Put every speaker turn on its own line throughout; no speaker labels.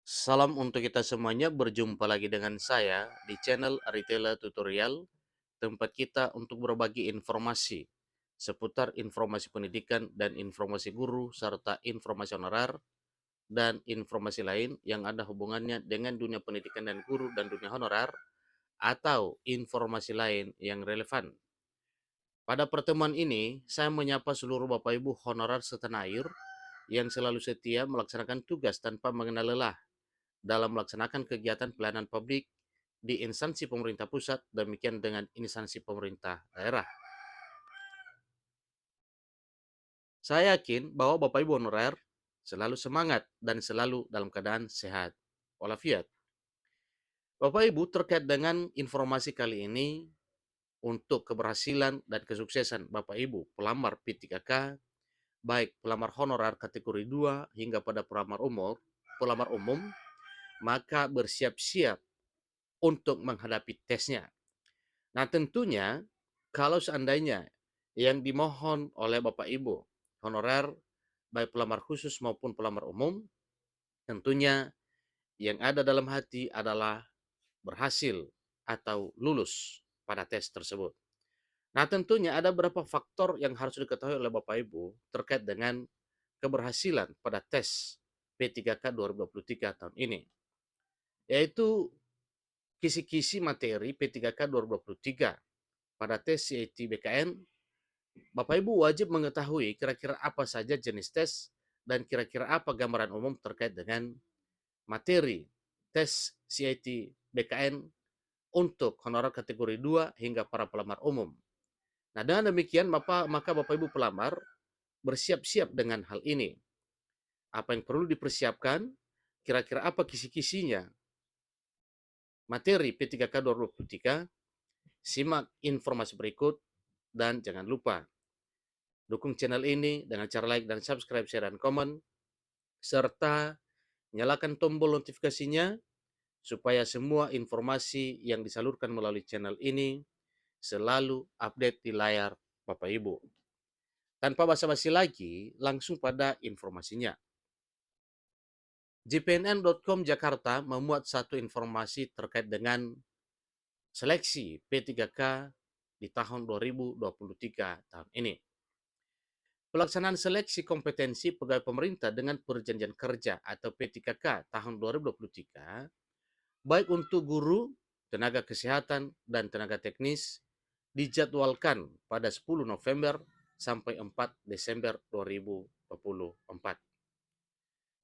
Salam untuk kita semuanya, berjumpa lagi dengan saya di channel Aritela Tutorial, tempat kita untuk berbagi informasi seputar informasi pendidikan dan informasi guru, serta informasi honorer dan informasi lain yang ada hubungannya dengan dunia pendidikan dan guru dan dunia honorer, atau informasi lain yang relevan. Pada pertemuan ini, saya menyapa seluruh Bapak Ibu honorer setanah air yang selalu setia melaksanakan tugas tanpa mengenal lelah dalam melaksanakan kegiatan pelayanan publik di instansi pemerintah pusat, demikian dengan instansi pemerintah daerah. Saya yakin bahwa Bapak Ibu honorer selalu semangat dan selalu dalam keadaan sehat walafiat. Bapak Ibu, terkait dengan informasi kali ini, untuk keberhasilan dan kesuksesan Bapak Ibu pelamar P3K, baik pelamar honorer kategori 2 hingga pada pelamar umum, maka bersiap-siap untuk menghadapi tesnya. Nah, tentunya kalau seandainya yang dimohon oleh Bapak Ibu honorer, baik pelamar khusus maupun pelamar umum, tentunya yang ada dalam hati adalah berhasil atau lulus pada tes tersebut. Nah, tentunya ada beberapa faktor yang harus diketahui oleh Bapak Ibu terkait dengan keberhasilan pada tes P3K 2023 tahun ini, yaitu kisi-kisi materi P3K 2023 pada tes CIT BKN. Bapak Ibu wajib mengetahui kira-kira apa saja jenis tes dan kira-kira apa gambaran umum terkait dengan materi tes CIT BKN untuk honorer kategori 2 hingga para pelamar umum. Nah, dengan demikian maka Bapak Ibu pelamar bersiap-siap dengan hal ini. Apa yang perlu dipersiapkan, kira-kira apa kisi-kisinya materi P3K 2023, simak informasi berikut, dan jangan lupa dukung channel ini dengan cara like dan subscribe, share, dan komen, serta nyalakan tombol notifikasinya supaya semua informasi yang disalurkan melalui channel ini selalu update di layar Bapak Ibu. Tanpa basa-basi lagi, langsung pada informasinya. jpnn.com Jakarta memuat satu informasi terkait dengan seleksi P3K di tahun 2023 tahun ini. Pelaksanaan seleksi kompetensi pegawai pemerintah dengan perjanjian kerja atau P3K tahun 2023, baik untuk guru, tenaga kesehatan, dan tenaga teknis, dijadwalkan pada 10 November sampai 4 Desember 2024.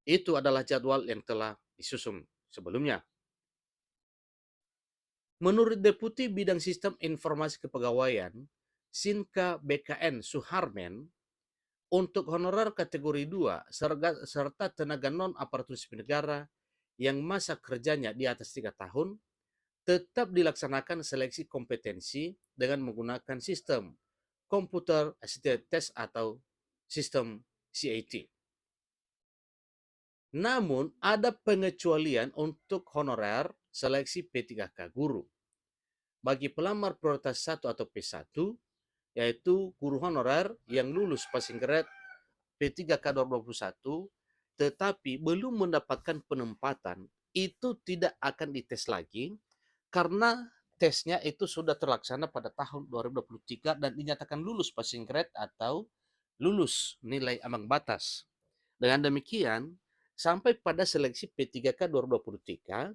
Itu adalah jadwal yang telah disusun sebelumnya. Menurut Deputi Bidang Sistem Informasi Kepegawaian, Sinka BKN Suharmen, untuk honorer kategori 2 serta tenaga non-aparatur sipil negara yang masa kerjanya di atas 3 tahun, tetap dilaksanakan seleksi kompetensi dengan menggunakan sistem Computer Assisted Test atau sistem CAT. Namun, ada pengecualian untuk honorer seleksi P3K guru. Bagi pelamar prioritas 1 atau P1, yaitu guru honorer yang lulus passing grade P3K 2021 tetapi belum mendapatkan penempatan, itu tidak akan dites lagi karena tesnya itu sudah terlaksana pada tahun 2023 dan dinyatakan lulus passing grade atau lulus nilai ambang batas. Dengan demikian, sampai pada seleksi P3K 2023,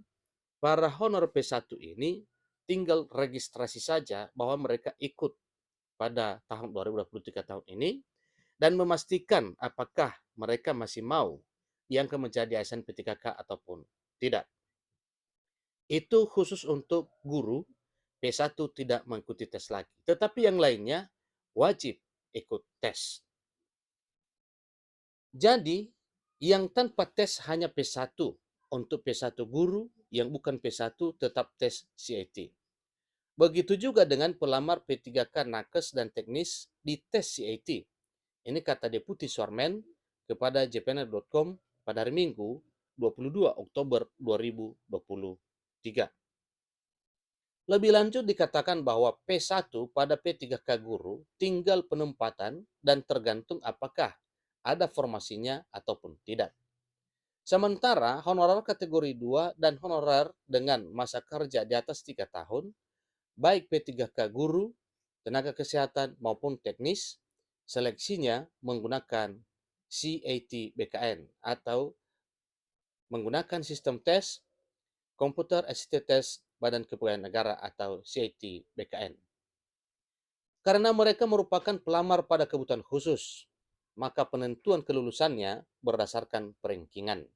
para honor P1 ini tinggal registrasi saja bahwa mereka ikut pada tahun 2023 tahun ini dan memastikan apakah mereka masih mau yang menjadi ASN P3K ataupun tidak. Itu khusus untuk guru P1 tidak mengikuti tes lagi. Tetapi yang lainnya wajib ikut tes. Jadi, yang tanpa tes hanya P1. Untuk P1 guru, yang bukan P1 tetap tes CIT. Begitu juga dengan pelamar P3K nakes dan teknis di tes CIT. Ini kata Deputi Suharmen kepada jpnl.com pada hari Minggu 22 Oktober 2023. Lebih lanjut dikatakan bahwa P1 pada P3K guru tinggal penempatan dan tergantung apakah ada formasinya ataupun tidak. Sementara honorer kategori 2 dan honorer dengan masa kerja di atas 3 tahun, baik P3K guru, tenaga kesehatan maupun teknis, seleksinya menggunakan CAT BKN atau menggunakan sistem tes Computer Assisted Test Badan Kepegawaian Negara atau CAT BKN. Karena mereka merupakan pelamar pada kebutuhan khusus, maka penentuan kelulusannya berdasarkan perankingan,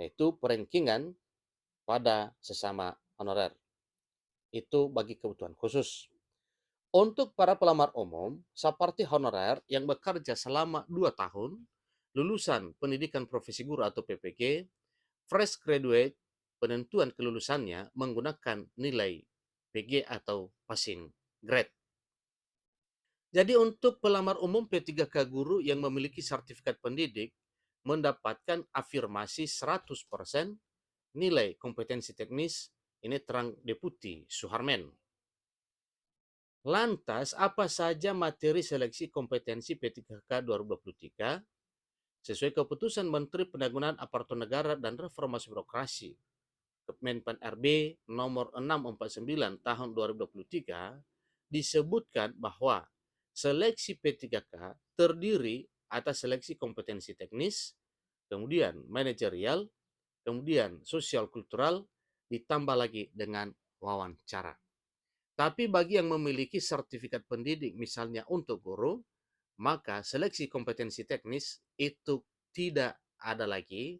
yaitu perankingan pada sesama honorer. Itu bagi kebutuhan khusus. Untuk para pelamar umum, seperti honorer yang bekerja selama 2 tahun, lulusan pendidikan profesi guru atau PPG, fresh graduate, penentuan kelulusannya menggunakan nilai PG atau passing grade. Jadi untuk pelamar umum P3K guru yang memiliki sertifikat pendidik mendapatkan afirmasi 100% nilai kompetensi teknis, ini terang deputi Suharmen. Lantas, apa saja materi seleksi kompetensi P3K 2023 sesuai keputusan Menteri Penanggulangan Aparatur Negara dan Reformasi Birokrasi Kemenpan RB nomor 649 tahun 2023 disebutkan bahwa seleksi P3K terdiri atas seleksi kompetensi teknis, kemudian manajerial, kemudian sosial kultural, ditambah lagi dengan wawancara. Tapi bagi yang memiliki sertifikat pendidik misalnya untuk guru, maka seleksi kompetensi teknis itu tidak ada lagi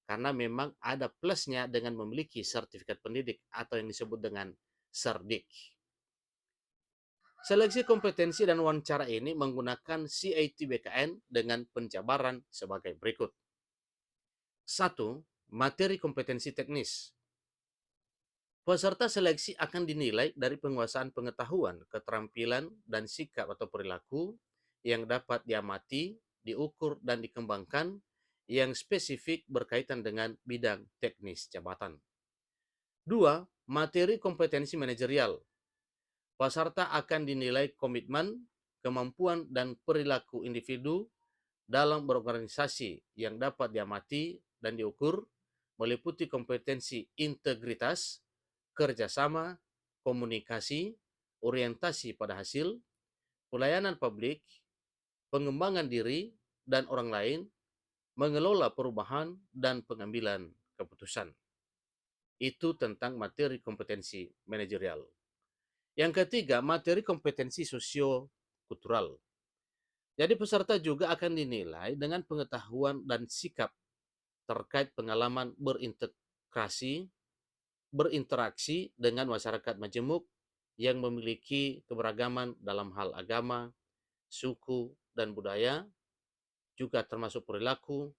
karena memang ada plusnya dengan memiliki sertifikat pendidik atau yang disebut dengan Serdik. Seleksi kompetensi dan wawancara ini menggunakan CAT BKN dengan penjabaran sebagai berikut. 1. Materi kompetensi teknis. Peserta seleksi akan dinilai dari penguasaan pengetahuan, keterampilan, dan sikap atau perilaku yang dapat diamati, diukur, dan dikembangkan yang spesifik berkaitan dengan bidang teknis jabatan. 2. Materi kompetensi manajerial. Peserta akan dinilai komitmen, kemampuan, dan perilaku individu dalam berorganisasi yang dapat diamati dan diukur, meliputi kompetensi integritas, kerjasama, komunikasi, orientasi pada hasil, pelayanan publik, pengembangan diri dan orang lain, mengelola perubahan, dan pengambilan keputusan. Itu tentang materi kompetensi manajerial. Yang ketiga, materi kompetensi sosio-kultural. Jadi peserta juga akan dinilai dengan pengetahuan dan sikap terkait pengalaman berinteraksi dengan masyarakat majemuk yang memiliki keberagaman dalam hal agama, suku, dan budaya, juga termasuk perilaku,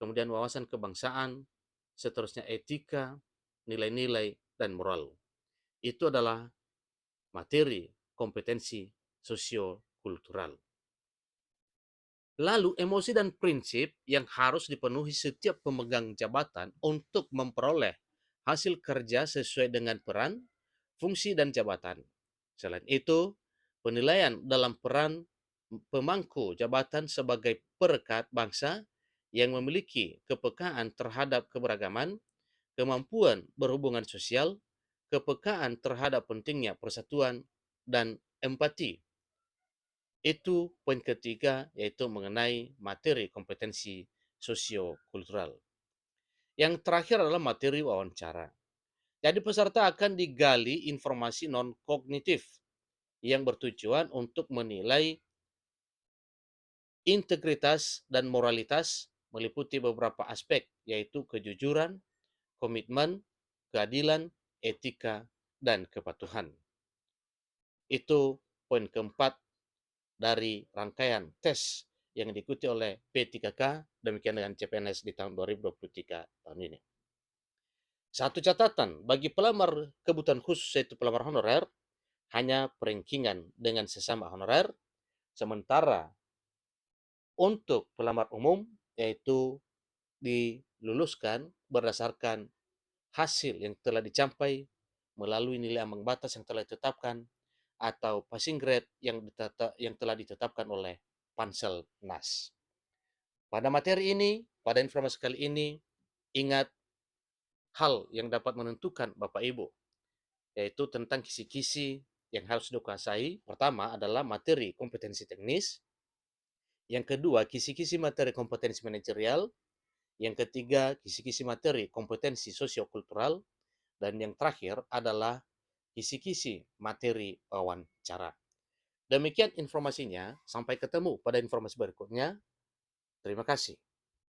kemudian wawasan kebangsaan, seterusnya etika, nilai-nilai, dan moral. Itu adalah materi kompetensi sosio-kultural. Lalu emosi dan prinsip yang harus dipenuhi setiap pemegang jabatan untuk memperoleh hasil kerja sesuai dengan peran, fungsi, dan jabatan. Selain itu, penilaian dalam peran pemangku jabatan sebagai perekat bangsa yang memiliki kepekaan terhadap keberagaman, kemampuan berhubungan sosial, kepekaan terhadap pentingnya persatuan, dan empati. Itu poin ketiga, yaitu mengenai materi kompetensi sosio-kultural. Yang terakhir adalah materi wawancara. Jadi peserta akan digali informasi non-kognitif yang bertujuan untuk menilai integritas dan moralitas meliputi beberapa aspek, yaitu kejujuran, komitmen, keadilan, etika, dan kepatuhan. Itu poin keempat dari rangkaian tes yang diikuti oleh P3K, demikian dengan CPNS di tahun 2023 tahun ini. Satu catatan, bagi pelamar kebutuhan khusus yaitu pelamar honorer, hanya perankingan dengan sesama honorer, sementara untuk pelamar umum yaitu diluluskan berdasarkan hasil yang telah dicapai melalui nilai ambang batas yang telah ditetapkan atau passing grade yang telah ditetapkan oleh Pansel NAS. Pada materi ini, pada informasi kali ini, Ingat hal yang dapat menentukan Bapak Ibu, yaitu tentang kisi-kisi yang harus dikuasai. Pertama adalah materi kompetensi teknis, yang kedua kisi-kisi materi kompetensi manajerial, yang ketiga kisi-kisi materi kompetensi sosiokultural, dan yang terakhir adalah kisi-kisi materi wawancara. Demikian informasinya, sampai ketemu pada informasi berikutnya. Terima kasih.